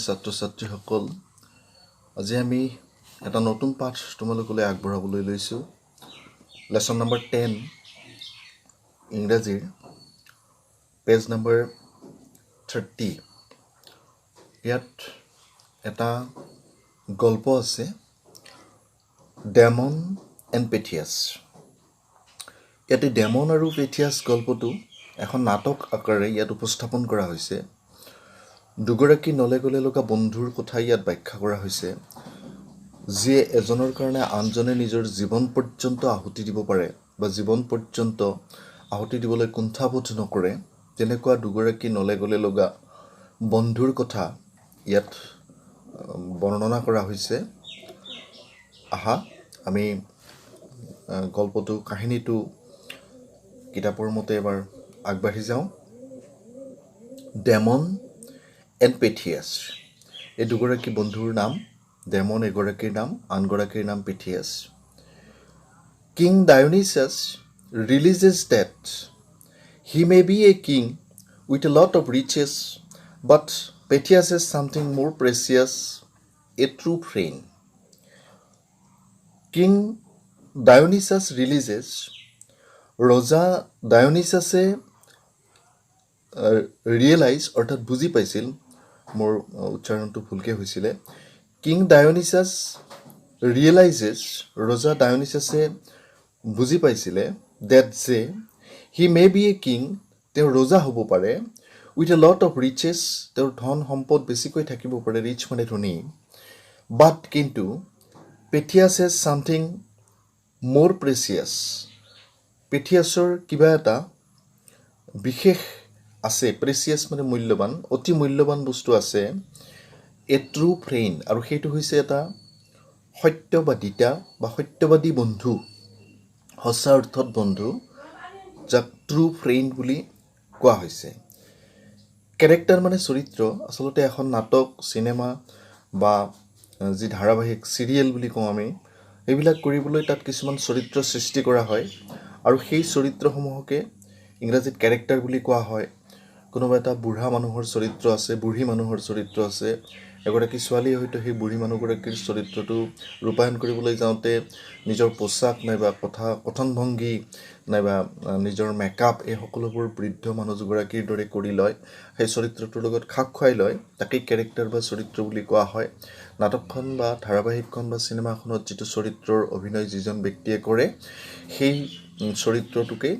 ছাত্ৰ-ছাত্ৰীসকল, আজি আমি এটা নতুন পাঠ তোমালোকলৈ আগবঢ়াবলৈ লৈছোঁ। লেচন নম্বৰ 10 ইংৰাজীৰ পেজ নম্বৰ 30। ইয়াত এটা গল্প আছে, ডেমন এণ্ড পেথিয়াছ। ইয়াতে ডেমন আৰু পেথিয়াছ গল্পটো এখন নাটক আকাৰে ইয়াত উপস্থাপন কৰা হৈছে। দুগৰাকী নলে গলে লগা বন্ধুৰ কথা ইয়াত ব্যাখ্যা কৰা হৈছে, যিয়ে এজনৰ কাৰণে আনজনে নিজৰ জীৱন পৰ্যন্ত আহুতি দিব পাৰে বা জীৱন পৰ্যন্ত আহুতি দিবলৈ কুণ্ঠাবোধ নকৰে। তেনেকুৱা দুগৰাকী নলে গলে লগা বন্ধুৰ কথা ইয়াত বৰ্ণনা কৰা হৈছে। আহা আমি গল্পটো কাহিনীটো কিতাপৰ মতে এবাৰ আগবাঢ়ি যাওঁ। ডেমন এণ্ড পেথিয়াছ, এই দুগৰাকী বন্ধুৰ নাম ডেমন এগৰাকীৰ নাম, আনগৰাকীৰ নাম Pythias. King Dionysius realizes that he may be a king with a lot of riches, but Pythias is something more precious, a true friend. King Dionysus realizes, ৰজা ডায়োনিছাছে ৰিয়েলাইজ অৰ্থাৎ বুজি পাইছিল, মোৰ উচ্চাৰণটো ভুলকৈ হৈছিলে। কিং ডায়োনিছাছ ৰিয়েলাইজেছ, ৰজা ডায়োনিছাছে বুজি পাইছিলে, ডেট যে হি মে বি এ কিং, তেওঁ ৰজা হ'ব পাৰে, with a lot of reaches, তেওঁৰ ধন সম্পদ বেছিকৈ থাকিব পাৰে, ৰিচ মানে ধনী। বাট কিন্তু পেথিয়াছ হেজ ছামথিং মোৰ প্ৰেচিয়াছ, পেথিয়াছৰ কিবা এটা বিশেষ আছে, প্ৰেচিয়াছ মানে মূল্যৱান, অতি মূল্যৱান বস্তু আছে, এ ট্ৰু ফ্ৰেণ্ড, আৰু সেইটো হৈছে এটা সত্যবাদিতা বা সত্যবাদী বন্ধু, সঁচা অৰ্থত বন্ধু, যাক ট্ৰু ফ্ৰেণ্ড বুলি কোৱা হৈছে। কেৰেক্টাৰ মানে চৰিত্ৰ। আচলতে এখন নাটক, চিনেমা বা যি ধাৰাবাহিক চিৰিয়েল বুলি কওঁ আমি, এইবিলাক কৰিবলৈ তাত কিছুমান চৰিত্ৰ সৃষ্টি কৰা হয়, আৰু সেই চৰিত্ৰসমূহকে ইংৰাজীত কেৰেক্টাৰ বুলি কোৱা হয়। কোনোবা এটা বুঢ়া মানুহৰ চৰিত্ৰ আছে, বুঢ়ী মানুহৰ চৰিত্ৰ আছে, এগৰাকী ছোৱালীয়ে হয়তো সেই বুঢ়ী মানুহগৰাকীৰ চৰিত্ৰটো ৰূপায়ণ কৰিবলৈ যাওঁতে নিজৰ পোচাক নাইবা কথনভংগী নাইবা নিজৰ মেকআপ এই সকলোবোৰ বৃদ্ধ মানুহগৰাকীৰ দৰে কৰি লয়, সেই চৰিত্ৰটোৰ লগত খাপ খুৱাই লয়, তাকেই কেৰেক্টাৰ বা চৰিত্ৰ বুলি কোৱা হয়। নাটকখন বা ধাৰাবাহিকখন বা চিনেমাখনত যিটো চৰিত্ৰৰ অভিনয় যিজন ব্যক্তিয়ে কৰে, সেই চৰিত্ৰটোকেই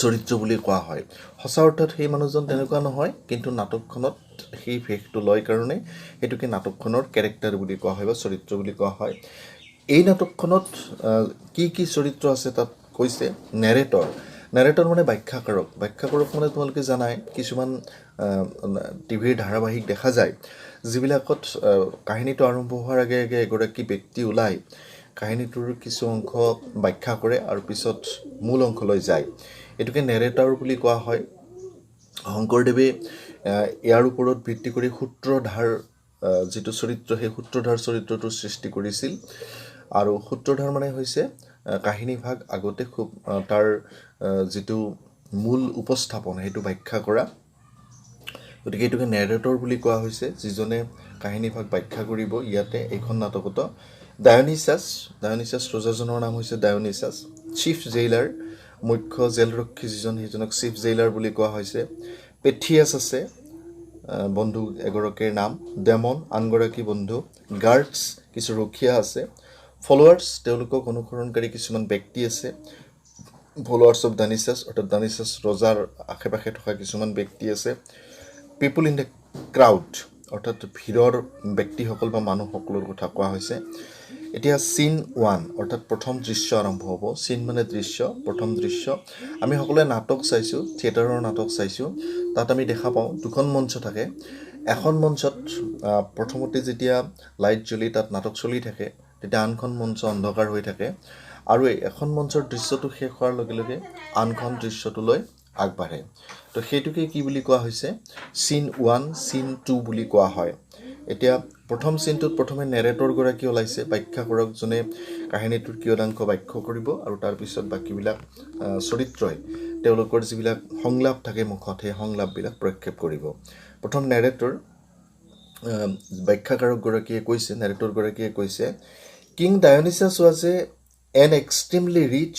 চৰিত্ৰ বুলি কোৱা হয়। সঁচা অৰ্থত সেই মানুহজন তেনেকুৱা নহয়, কিন্তু নাটকখনত সেই ভেষটো লয় কাৰণে সেইটোকে নাটকখনৰ কেৰেক্টাৰ বুলি কোৱা হয় বা চৰিত্ৰ বুলি কোৱা হয়। এই নাটকখনত কি কি চৰিত্ৰ আছে তাত কৈছে নেৰেটৰ। নেৰেটৰ মানে ব্যাখ্যাকাৰক। ব্যাখ্যাকাৰক মানে তোমালোকে জানাই, কিছুমান টিভিৰ ধাৰাবাহিক দেখা যায়, যিবিলাকত কাহিনীটো আৰম্ভ হোৱাৰ আগে আগে এগৰাকী ব্যক্তি ওলাই কাহিনীটোৰ কিছু অংশ ব্যাখ্যা কৰে আৰু পিছত মূল অংশলৈ যায়। এইটোকে নেৰেটৰ বুলি কোৱা হয়। শংকৰদেৱে ইয়াৰ ওপৰত ভিত্তি কৰি সূত্ৰধাৰ যিটো চৰিত্ৰ, সেই সূত্ৰধাৰ চৰিত্ৰটোৰ সৃষ্টি কৰিছিল। আৰু সূত্ৰধাৰ মানে হৈছে কাহিনীভাগ আগতে খুব তাৰ যিটো মূল উপস্থাপন সেইটো ব্যাখ্যা কৰা, গতিকে এইটোকে নেৰেটৰ বুলি কোৱা হৈছে, যিজনে কাহিনীভাগ ব্যাখ্যা কৰিব ইয়াতে এইখন নাটকত। ডায়োনিছাছ ৰজাজনৰ নাম হৈছে ডায়োনিছাছ। চিফ জেইলাৰ, মুখ্য জেলৰক্ষী যিজন, সেইজনক চিফ জেইলাৰ বুলি কোৱা হৈছে। পেথিয়াছ আছে, বন্ধু এগৰাকীৰ নাম। ডেমন আনগৰাকী বন্ধু। গাৰ্ডছ, কিছু ৰখীয়া আছে। ফলোৱাৰ্ছ, তেওঁলোকক অনুসৰণকাৰী কিছুমান ব্যক্তি আছে। ফলোৱাৰ্ছ অফ ডায়োনিছাছ অৰ্থাৎ ডায়োনিছাছ ৰজাৰ আশে পাশে থকা কিছুমান ব্যক্তি আছে। পিপুল ইন দ্য ক্ৰাউড অৰ্থাৎ ভিৰৰ ব্যক্তিসকল বা মানুহসকলৰ কথা কোৱা হৈছে। এতিয়া চিন 1 অৰ্থাৎ প্ৰথম দৃশ্য আৰম্ভ হ'ব। চিন মানে দৃশ্য, প্ৰথম দৃশ্য। আমি সকলোৱে নাটক চাইছোঁ, থিয়েটাৰৰ নাটক চাইছোঁ। তাত আমি দেখা পাওঁ দুখন মঞ্চ থাকে। এখন মঞ্চত প্ৰথমতে যেতিয়া লাইট জ্বলি তাত নাটক চলি থাকে, তেতিয়া আনখন মঞ্চ অন্ধকাৰ হৈ থাকে, আৰু এখন মঞ্চৰ দৃশ্যটো শেষ হোৱাৰ লগে লগে আনখন দৃশ্যটোলৈ আগবাঢ়ে। তো সেইটোকে কি বুলি কোৱা হৈছে, চিন 1, চিন 2 বুলি কোৱা হয়। এতিয়া প্ৰথম চিনটোত প্ৰথমে নেৰেটৰগৰাকী ওলাইছে, ব্যাখ্যাকৰকজনে কাহিনীটোৰ কিয়দাংশ ব্যাখ্যা কৰিব, আৰু তাৰপিছত বাকীবিলাক চৰিত্ৰই তেওঁলোকৰ যিবিলাক সংলাপ থাকে মুখত, সেই সংলাপবিলাক প্ৰক্ষেপ কৰিব। প্ৰথম নেৰেটৰ, ব্যাখ্যাকাৰকগৰাকীয়ে কৈছে, নেৰেটৰগৰাকীয়ে কৈছে, king Dionysius was an extremely rich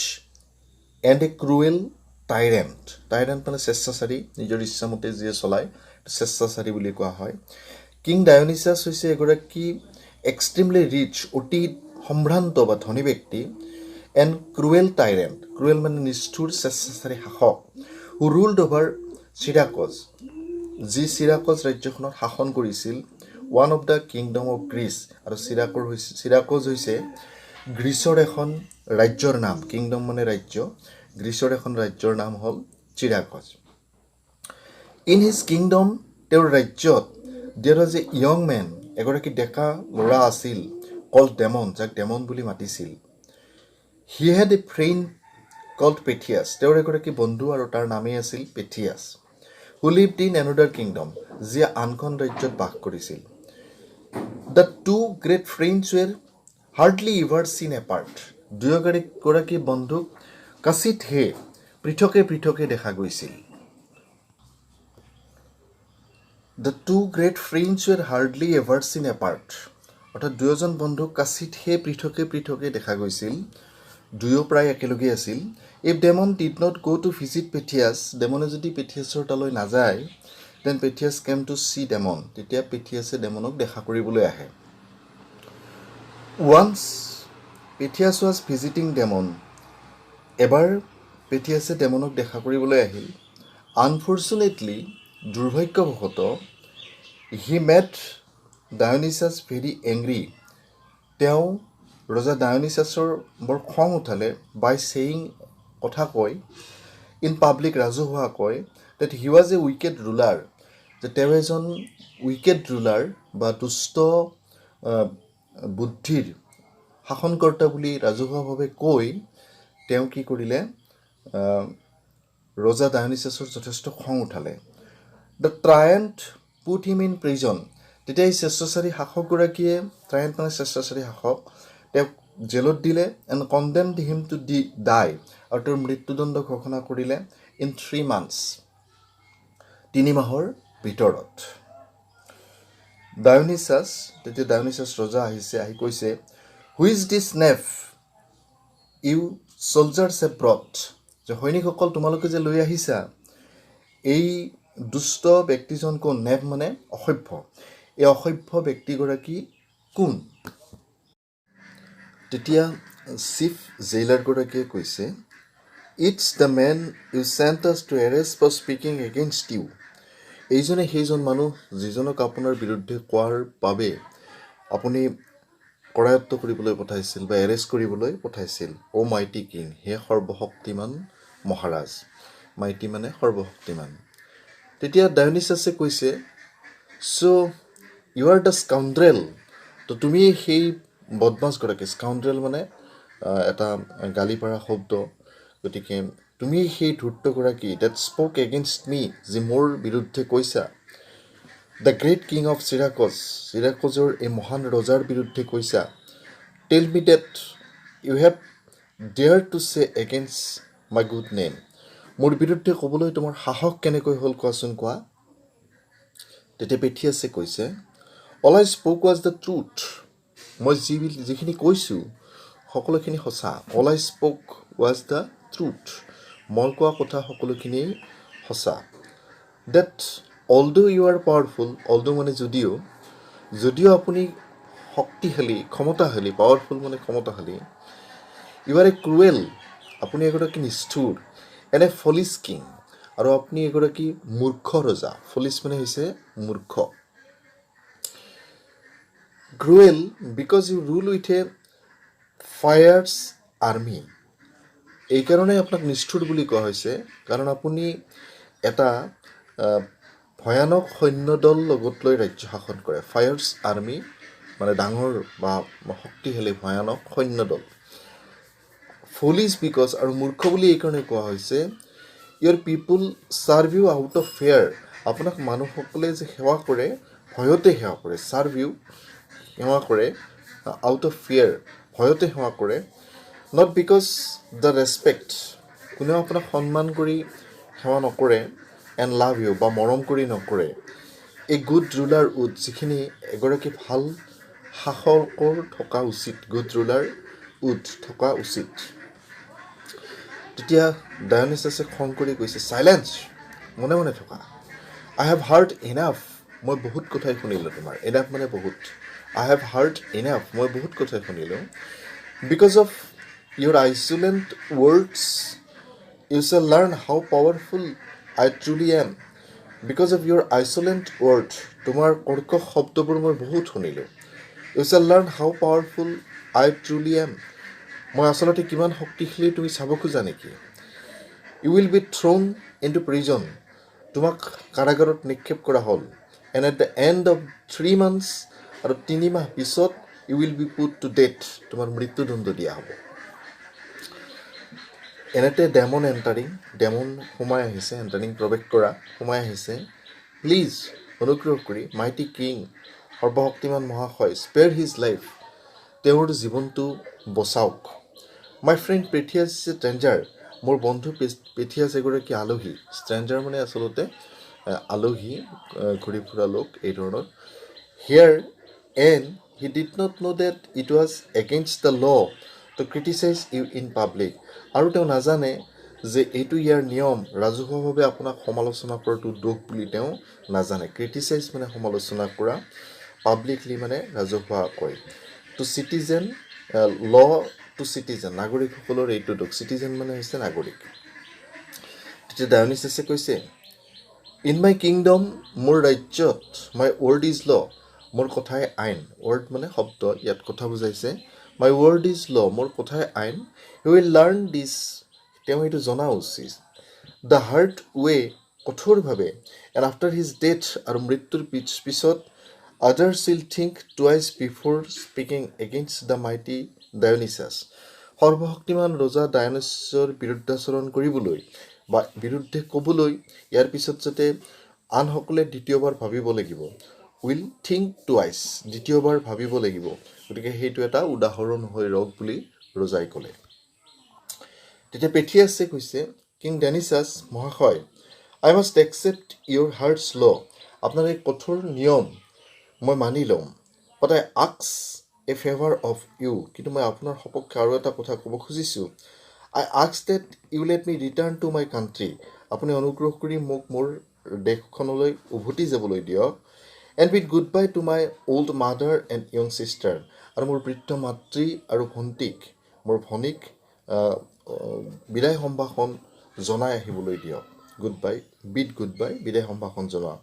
and a cruel tyrant. Tyrant মানে স্বেচ্ছাচাৰী, নিজৰ ইচ্ছামতে যিয়ে চলায়, স্বেচ্ছাচাৰী বুলি কোৱা হয়। কিং ডায়োনিছাছ হৈছে এগৰাকী এক্সট্ৰিমলি ৰিচ, অতি সম্ভ্ৰান্ত বা ধনী ব্যক্তি, এণ্ড ক্ৰুৱেল টাইৰেণ্ট, ক্ৰুৱেল মানে নিষ্ঠুৰ স্বেচ্ছাচাৰী শাসক, হু ৰুল্ড অভাৰ চিৰাকজ, যি চিৰাকজ ৰাজ্যখনত শাসন কৰিছিল, one of the kingdom of Greece. আৰু চিৰাকজ হৈছে গ্ৰীচৰ এখন ৰাজ্যৰ নাম, কিংডম মানে ৰাজ্য, গ্ৰীচৰ এখন ৰাজ্যৰ নাম হ'ল চিৰাকজ। ইন হিজ কিংডম, তেওঁৰ ৰাজ্যত, দেৰ ৱাজ এ য়ং মেন, এগৰাকী ডেকা ল'ৰা আছিল, কল্ড ডেমন, যাক ডেমন বুলি মাতিছিল। He had a friend called Pythias, তেওঁৰ এগৰাকী বন্ধু আৰু তাৰ নামেই আছিল পেথিয়াছ, who lived in another kingdom, যিয়ে আনখন ৰাজ্যত বাস কৰিছিল। The two great friends were hardly ever seen apart, দুয়োগৰাকী বন্ধুক কাচিতহে পৃথকে পৃথকে দেখা গৈছিল। The two great friends were hardly ever seen apart, অৰ্থাৎ দুয়োজন বন্ধুক কাচিতহে পৃথকে পৃথকে দেখা গৈছিল, দুয়ো প্ৰায় একেলগে আছিল। If Damon did not go' to visit Pythias, ডেমনে যদি পেথিয়াছৰ তালৈ নাযায়, then Pythias came to see Damon, তেতিয়া পেথিয়াছে ডেমনক দেখা কৰিবলৈ আহে। Once Pythias was visiting Damon, এবাৰ পেথিয়াছে ডেমনক দেখা কৰিবলৈ আহিল। আনফৰ্চুনেটলি, দুৰ্ভাগ্যবশতঃ, he made Dionysius very angry, তেওঁ ৰজা ডায়োনিছাছৰ বৰ খং উঠালে, বাই ছেয়িং, কথা কয়, ইন পাব্লিক, ৰাজহুৱা কয়, that he was a wicked ruler, যে তেওঁ এজন উইকেড ৰুলাৰ বা দুষ্ট বুদ্ধিৰ শাসনকৰ্তা বুলি ৰাজহুৱাভাৱে কৈ তেওঁ কি কৰিলে, ৰজা ডায়োনিছাছৰ যথেষ্ট খং উঠালে। The tyrant put him in prison, তেতিয়া এই স্বেচ্ছাচাৰী শাসকগৰাকীয়ে, ট্ৰায়েণ্ট মানে স্বেচ্ছাচাৰী শাসক, তেওঁক জেলত দিলে, এণ্ড কণ্ডেমড হিম টু ডাই, আৰু তেওঁৰ মৃত্যুদণ্ড ঘোষণা কৰিলে, ইন 3 months, 3 মাহৰ ভিতৰত। ডায়োনিছাছ, তেতিয়া ডায়োনিছাছ ৰজা আহিছে, আহি কৈছে, who is this knave you soldiers a brute, যে সৈনিকসকল তোমালোকে যে লৈ আহিছা, এই দুষ্ট ব্যক্তিজন কোন? নেফ মানে অসভ্য, এই অসভ্য ব্যক্তিগৰাকী কোন? তেতিয়া চিফ জেইলাৰগৰাকীয়ে কৈছে, it's the man you sent us to arrest for speaking against you, এইজনে সেইজন মানুহ যিজনক আপোনাৰ বিৰুদ্ধে কোৱাৰ বাবে আপুনি কৰায়ত্ব কৰিবলৈ পঠাইছিল বা এৰেষ্ট কৰিবলৈ পঠাইছিল। অ' মাইটি কিং, হে সৰ্বশক্তিমান মহাৰাজ, মাইটি মানে সৰ্বশক্তিমান। তেতিয়া ডায়োনিছাছে কৈছে, চ' ইউ আৰ দ্য স্কাউণ্ড্ৰেল, তো তুমি সেই বদমাছগৰাকী, স্কাউণ্ড্ৰেল মানে এটা গালি পাৰা শব্দ, গতিকে তুমি সেই ধূৰ্তগৰাকী, ডেট স্প'ক এগেইনষ্ট মি, যি মোৰ বিৰুদ্ধে কৈছা, the great king of Syracuse, চিৰাকজৰ এই মহান ৰজাৰ বিৰুদ্ধে কৈছা, tell me that you have dare to say against my good name, মোৰ বিৰুদ্ধে ক'বলৈ তোমাৰ সাহস কেনেকৈ হ'ল কোৱাচোন, কোৱা। তেতিয়া পেথিয়াছে কৈছে, all I spoke was the truth, মই যিখিনি কৈছোঁ সকলোখিনি সঁচা। All I spoke was the truth, মই কোৱা কথা সকলোখিনিয়েই সঁচা। That although you are powerful, although মানে যদিও আপুনি শক্তিশালী, ক্ষমতাশালী, পাৱাৰফুল মানে ক্ষমতাশালী, ইউ আৰ এ ক্ৰুৱেল, আপুনি এগৰাকী নিষ্ঠুৰ, এন এ ফলিছ কিং, আৰু আপুনি এগৰাকী মূৰ্খ ৰজা, ফলিছ মানে হৈছে মূৰ্খ। Cruel because you rule with a fierce army, এইকাৰণে আপোনাক নিষ্ঠুৰ বুলি কোৱা হৈছে, কাৰণ আপুনি এটা ভয়ানক সৈন্যদল লগত লৈ ৰাজ্য শাসন কৰে। ফায়াৰ্ছ আৰ্মি মানে ডাঙৰ বা শক্তিশালী ভয়ানক সৈন্যদল। ফুলিছ বিকজ, আৰু মূৰ্খ বুলি এইকাৰণে কোৱা হৈছে, your people serve you out of fear, আপোনাক মানুহসকলে যে সেৱা কৰে, ভয়তে সেৱা কৰে, চাৰ্ভ ইউ সেৱা কৰে, আউট অফ ফিয়াৰ ভয়তে সেৱা কৰে, নট বিকজ দ্য ৰেচপেক্ট, কোনেও আপোনাক সন্মান কৰি সেৱা নকৰে, এণ্ড লাভ ইউ বা মৰম কৰি নকৰে, এ গুড ৰুলাৰ উড যিখিনি এগৰাকী ভাল শাসকৰ থকা উচিত গুড ৰুলাৰ উড থকা উচিত তেতিয়া ডায়নিছাছে খং কৰি কৈছে চাইলেঞ্চ মনে মনে থকা আই হেভ হাৰ্ড ইনাফ মই বহুত কথাই শুনিলোঁ তোমাৰ ইনাফ মানে বহুত আই হেভ হাৰ্ড ইনাফ মই বহুত কথাই শুনিলোঁ because of your insolent words you shall learn how powerful I truly am because of your insolent word তোমাৰ কৰ্কশ শব্দবোৰ মই বহুত শুনিলোঁ you shall learn how powerful I truly am মই আচলতে কিমান শক্তিশালী তুমি চাব খোজা নেকি you will be thrown into prison তোমাক কাৰাগাৰত নিক্ষেপ কৰা হ'ল and at the end of 3 months আৰু 3 মাহ পিছত you will B put to death তোমাৰ মৃত্যুদণ্ড দিয়া হ'ব এনেতে ডেমন সোমাই আহিছে প্ৰৱেশ কৰা সোমাই আহিছে প্লিজ অনুগ্ৰহ কৰি মাইটি কিং সৰ্বশক্তিমান মহাশয় স্পেয়াৰ হিজ লাইফ তেওঁৰ জীৱনটো বচাওক my friend Pythias is a stranger মোৰ বন্ধু পেথিয়াছ এগৰাকী আলহী ষ্ট্ৰেঞ্জাৰ মানে আচলতে আলহী ঘূৰি ফুৰা লোক এই ধৰণৰ here and he did not know' that it was against the law to criticize you in public আৰু তেওঁ নাজানে যে এইটো ইয়াৰ নিয়ম ৰাজহুৱাভাৱে আপোনাক সমালোচনা কৰাটো দোষ বুলি তেওঁ নাজানে ক্ৰিটিচাইজ মানে সমালোচনা কৰা পাব্লিকলি মানে ৰাজহুৱাকৈ টু চিটিজেন ল টু চিটিজেন নাগৰিকসকলৰ এইটো দোষ চিটিজেন মানে হৈছে নাগৰিক তেতিয়া ডায়নিছাছে কৈছে ইন মাই কিংডম মোৰ ৰাজ্যত মাই ৱৰ্ড ইজ ল মোৰ কথাই আইন ৱৰ্ড মানে শব্দ ইয়াত কথা বুজাইছে মাই ৱৰ্ড ইজ ল মোৰ কথাই আইন ইউ উইল লাৰ্ণ দিছ তেওঁ এইটো জনা উচিত দ্য হাৰ্ড ৱে কঠোৰভাৱে এণ্ড আফটাৰ হিজ ডেথ আৰু মৃত্যুৰ পিছত others will think twice before speaking against the mighty Dionysius সৰ্বশক্তিমান ৰজা ডায়নিছাছৰ বিৰুদ্ধাচৰণ কৰিবলৈ বা বিৰুদ্ধে ক'বলৈ ইয়াৰ পিছত যাতে আনসকলে দ্বিতীয়বাৰ ভাবিব লাগিব উইল থিংক টুৱাইচ দ্বিতীয়বাৰ ভাবিব লাগিব গতিকে সেইটো এটা উদাহৰণ হৈ ৰওক বুলি ৰজাই ক'লে তেতিয়া পেথিয়াছে কৈছে কিং ডায়নিছাছ মহাশয় I must accept your harsh law আপোনাৰ এই কঠোৰ নিয়ম মই মানি ল'ম but I ask a favour of you কিন্তু মই আপোনাৰ সপক্ষে আৰু এটা কথা ক'ব খুজিছোঁ I ask that you let me return to my country আপুনি অনুগ্ৰহ কৰি মোক মোৰ দেশখনলৈ উভতি যাবলৈ দিয়ক and bid goodbye to my old mother and young sister আৰু মোৰ বৃদ্ধ মাতৃ আৰু মোৰ ভনীক বিদায় সম্ভাষণ জনাই আহিবলৈ দিয়ক গুড বাই বিদায় সম্ভাষণ জনোৱা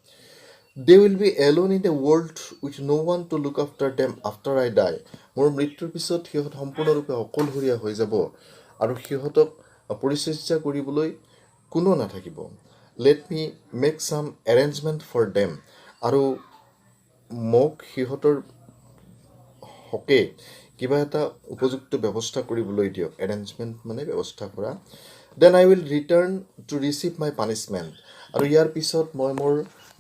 they will be alone in the world with no' one to look after them after I die মোৰ মৃত্যুৰ পিছত সিহঁত সম্পূৰ্ণৰূপে অকলশৰীয়া হৈ যাব আৰু সিহঁতক পৰিচৰ্যা কৰিবলৈ কোনো নাথাকিব let me make some arrangement for them আৰু মোক সিহঁতৰ হকে কিবা এটা উপযুক্ত ব্যৱস্থা কৰিবলৈ দিয়ক এৰেঞ্জমেণ্ট মানে ব্যৱস্থা কৰা then I will return to receive my punishment আৰু ইয়াৰ পিছত মই মোৰ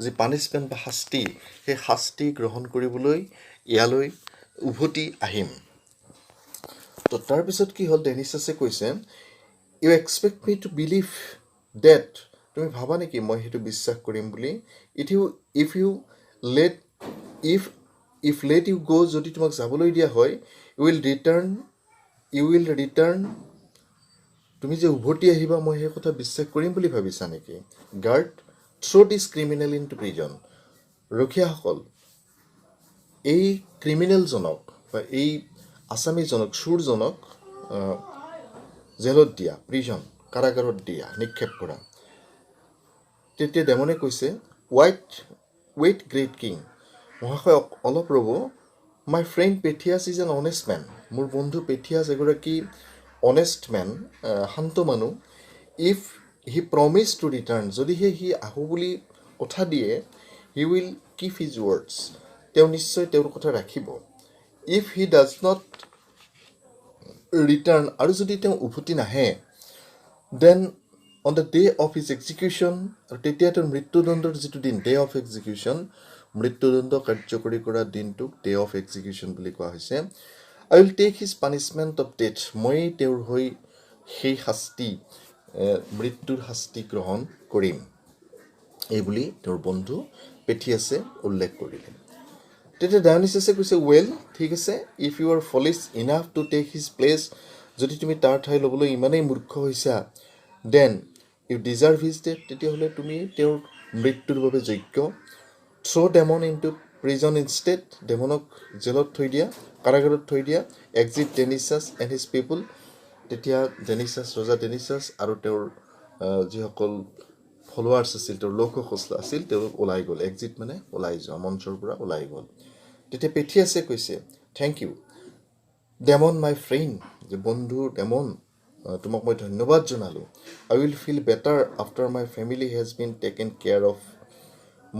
যি পানিছমেণ্ট বা শাস্তি সেই শাস্তি গ্ৰহণ কৰিবলৈ ইয়ালৈ উভতি আহিম তো তাৰপিছত কি হ'ল ডায়নিছাছে কৈছে you expect me to believe that তুমি ভাবা নেকি মই সেইটো বিশ্বাস কৰিম বুলি ইফ লেট ইউ গ' যদি তোমাক যাবলৈ দিয়া হয় ইউ উইল ৰিটাৰ্ণ তুমি যে উভতি আহিবা মই সেই কথা বিশ্বাস কৰিম বুলি ভাবিছা নেকি guard throw' this criminal into prison ৰখীয়াসকল এই ক্ৰিমিনেলজনক বা এই আছামীজনক চোৰজনক জেলত দিয়া প্ৰিজন কাৰাগাৰত দিয়া নিক্ষেপ কৰা তেতিয়া ডেমনে কৈছে ৱেইট গ্ৰেট কিং মহাশয় অলপ ৰ'ব my friend Pythias is an honest man মোৰ বন্ধু পেথিয়াছ এগৰাকী অনেষ্ট মেন শান্ত মানুহ if he promise to return যদিহে সি আহোঁ বুলি কথা দিয়ে he will keep his words তেওঁ নিশ্চয় তেওঁৰ কথা ৰাখিব if he does not return আৰু যদি তেওঁ উভতি নাহে then on the day of his execution আৰু তেতিয়া তেওঁৰ মৃত্যুদণ্ডৰ যিটো দিন ডে অফ এক্সিকিউশ্যন মৃত্যুদণ্ড কাৰ্যকৰী কৰা দিনটোক ডে অফ এক্সিকিউশ্যন বুলি কোৱা হৈছে I will take his punishment of death মই তেওঁৰ হৈ সেই শাস্তি মৃত্যুৰ শাস্তি গ্ৰহণ কৰিম এই বুলি তেওঁৰ বন্ধু পেথিয়াছে উল্লেখ কৰিলে। তেতিয়া ডায়োনিছাছে কৈছে, ৱেল, ঠিক আছে, if you are foolish enough to take his place, যদি তুমি তাৰ ঠাই ল'বলৈ ইমানেই মূৰ্খ হৈছা, then you deserve his death, তেতিয়াহ'লে তুমি তেওঁৰ মৃত্যুৰ বাবে যোগ্য। Throw' Damon into prison instead, ডেমনক জেলত থৈ দিয়া, কাৰাগাৰত থৈ দিয়া। Exit Dionysius and his people, তেতিয়া ডেনিছাছ, ৰজা ডেনিছাছ আৰু তেওঁৰ যিসকল ফলোৱাৰ্ছ আছিল, তেওঁৰ লোকসকল আছিল, তেওঁলোক ওলাই গ'ল। এক্সিট মানে ওলাই যোৱা, মঞ্চৰ পৰা ওলাই গ'ল। তেতিয়া পেথিয়াছে কৈছে, thank you Damon my friend, যে বন্ধু ডেমন, তোমাক মই ধন্যবাদ জনালোঁ। I will feel better after my family has been taken care of,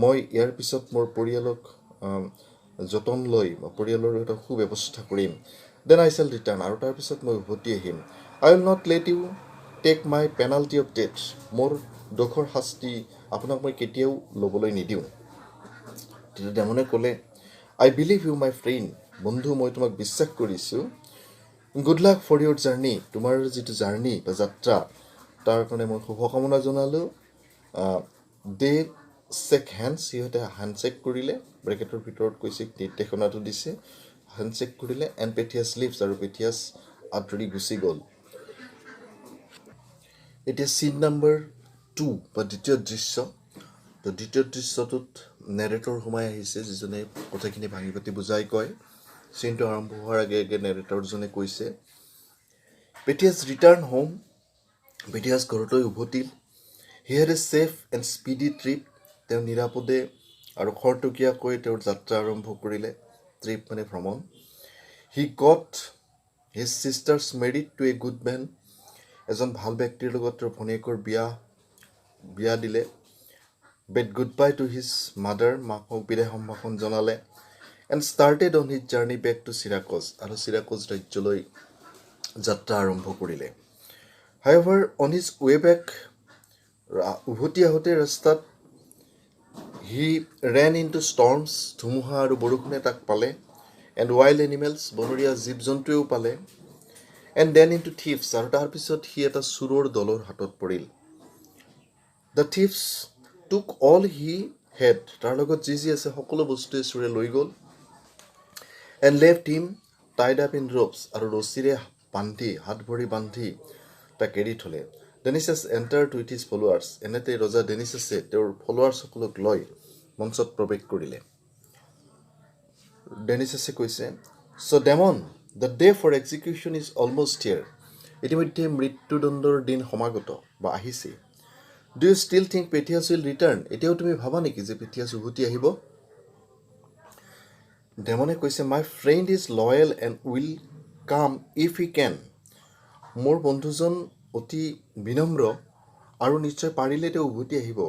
মই ইয়াৰ পিছত মোৰ পৰিয়ালক যতন লৈ পৰিয়ালৰ এটা সুব্যৱস্থা কৰিম। দেন আই শ্বেল ৰিটাৰ্ণ, আৰু তাৰপিছত মই উভতি আহিম। I will not let you take my penalty of death, মোৰ দোষৰ শাস্তি আপোনাক মই কেতিয়াও ল'বলৈ নিদিওঁ। তেতিয়া ডেমনে ক'লে, I believe you my friend, বন্ধু মই তোমাক বিশ্বাস কৰিছোঁ। Good luck for your journey, তোমাৰ যিটো জাৰ্ণি বা যাত্ৰা, তাৰ কাৰণে মই শুভকামনা জনালোঁ। দে চেক হেণ্ডছ, সিহঁতে হেণ্ডশ্বেক কৰিলে, ব্ৰেকেটৰ ভিতৰত কৈছে, নিৰ্দেশনাটো দিছে, হেণ্ডশ্বেক কৰিলে। এণ্ড পেথিয়াছ লিভছ, আৰু পেথিয়াছ আঁতৰি গুচি গ'ল। এতিয়া চিন নাম্বাৰ 2 বা দ্বিতীয় দৃশ্য। তো দ্বিতীয় দৃশ্যটোত নেৰেটৰ সোমাই আহিছে, যিজনে কথাখিনি ভাঙি পাতি বুজাই কয়। চিনটো আৰম্ভ হোৱাৰ আগে আগে নেৰেটৰজনে কৈছে, পেথিয়াছ ৰিটাৰ্ণ হোম, পেথিয়াছ ঘৰলৈ উভতিল। He had a safe and speedy trip, তেওঁ নিৰাপদে আৰু খৰতকীয়াকৈ তেওঁৰ যাত্ৰা আৰম্ভ কৰিলে। ট্ৰিপ মানে ভ্ৰমণ। He got his sisters married to a good man, এজন ভাল ব্যক্তিৰ লগত তেওঁৰ ভনীয়েকৰ বিয়া দিলে। Bade goodbye to his mother, মাকক বিদায় সম্ভাষণ জনালে। And started on his journey back to Syracuse, আৰু চিৰাকজ ৰাজ্যলৈ যাত্ৰা আৰম্ভ কৰিলে। However on his way back, উভতি আহোঁতে ৰাস্তাত হি ৰেন ইন টু ষ্টৰ্মছ, ধুমুহা আৰু বৰষুণে তাক পালে। এণ্ড ৱাইল্ড এনিমেলছ, বনৰীয়া জীৱ জন্তুৱেও পালে। এণ্ড দেন ইন টু থিভছ, আৰু তাৰপিছত সি এটা চোৰৰ দলৰ হাতত পৰিল। The থিভছ took all he had, তাৰ লগত যি যি আছে সকলো বস্তুৱে চোৰে লৈ গ'ল। And left him tied up in ropes, আৰু ৰছীৰে বান্ধি, হাত ভৰি বান্ধি তাক এৰি থ'লে। Dionysius entered with his followers, এনেতে ৰজা ডেনিছাছে তেওঁৰ ফলোৱাৰ্ছসকলক লৈ মঞ্চত প্ৰৱেশ কৰিলে। ডেনিছাছে কৈছে, so' Damon, the day for execution is almost here, ইতিমধ্যে মৃত্যুদণ্ডৰ দিন সমাগত বা আহিছে। Do you still think Pythias will return, এতিয়াও তুমি ভাবা নেকি যে পেথিয়াছ উভতি আহিব? ডেমনে কৈছে, my friend is loyal and will come if he can, মোৰ বন্ধুজন অতি বিনম্ৰ আৰু নিশ্চয় পাৰিলে তেওঁ উভতি আহিব।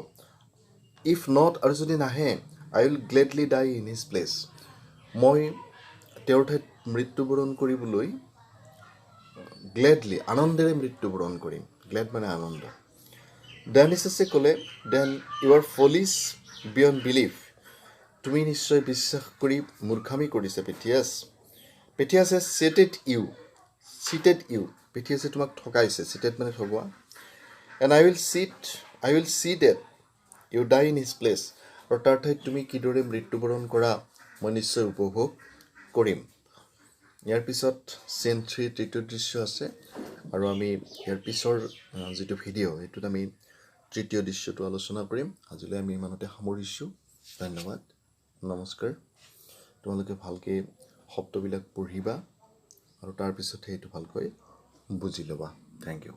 ইফ নট, আৰু যদি নাহে, I will gladly die in his place, মই তেওঁৰ ঠাইত মৃত্যুবৰণ কৰিবলৈ গ্লেডলি, আনন্দেৰে মৃত্যুবৰণ কৰিম। গ্লেড মানে আনন্দ। ডেনিছাছে ক'লে, then you are foolish beyond belief, তুমি নিশ্চয় বিশ্বাস কৰি মূৰ্খামি কৰিছা পেথিয়াছ। পেথিয়াছে চিটেড ইউ, পেথিয়াছে তোমাক ঠগাইছে, চিটেড মানে ঠগোৱা। And I will see that you die in his place, আৰু তাৰ ঠাইত তুমি কিদৰে মৃত্যুবৰণ কৰা মই নিশ্চয় উপভোগ কৰিম। ইয়াৰ পিছত চিন 3 তৃতীয় দৃশ্য আছে, আৰু আমি ইয়াৰ পিছৰ যিটো ভিডিঅ' সেইটোত আমি তৃতীয় দৃশ্যটো আলোচনা কৰিম। আজিলৈ আমি ইমানতে সামৰিছোঁ। ধন্যবাদ, নমস্কাৰ। তোমালোকে ভালকৈ শব্দবিলাক পঢ়িবা আৰু তাৰপিছতহে এইটো ভালকৈ বুজি ল'বা। Thank U.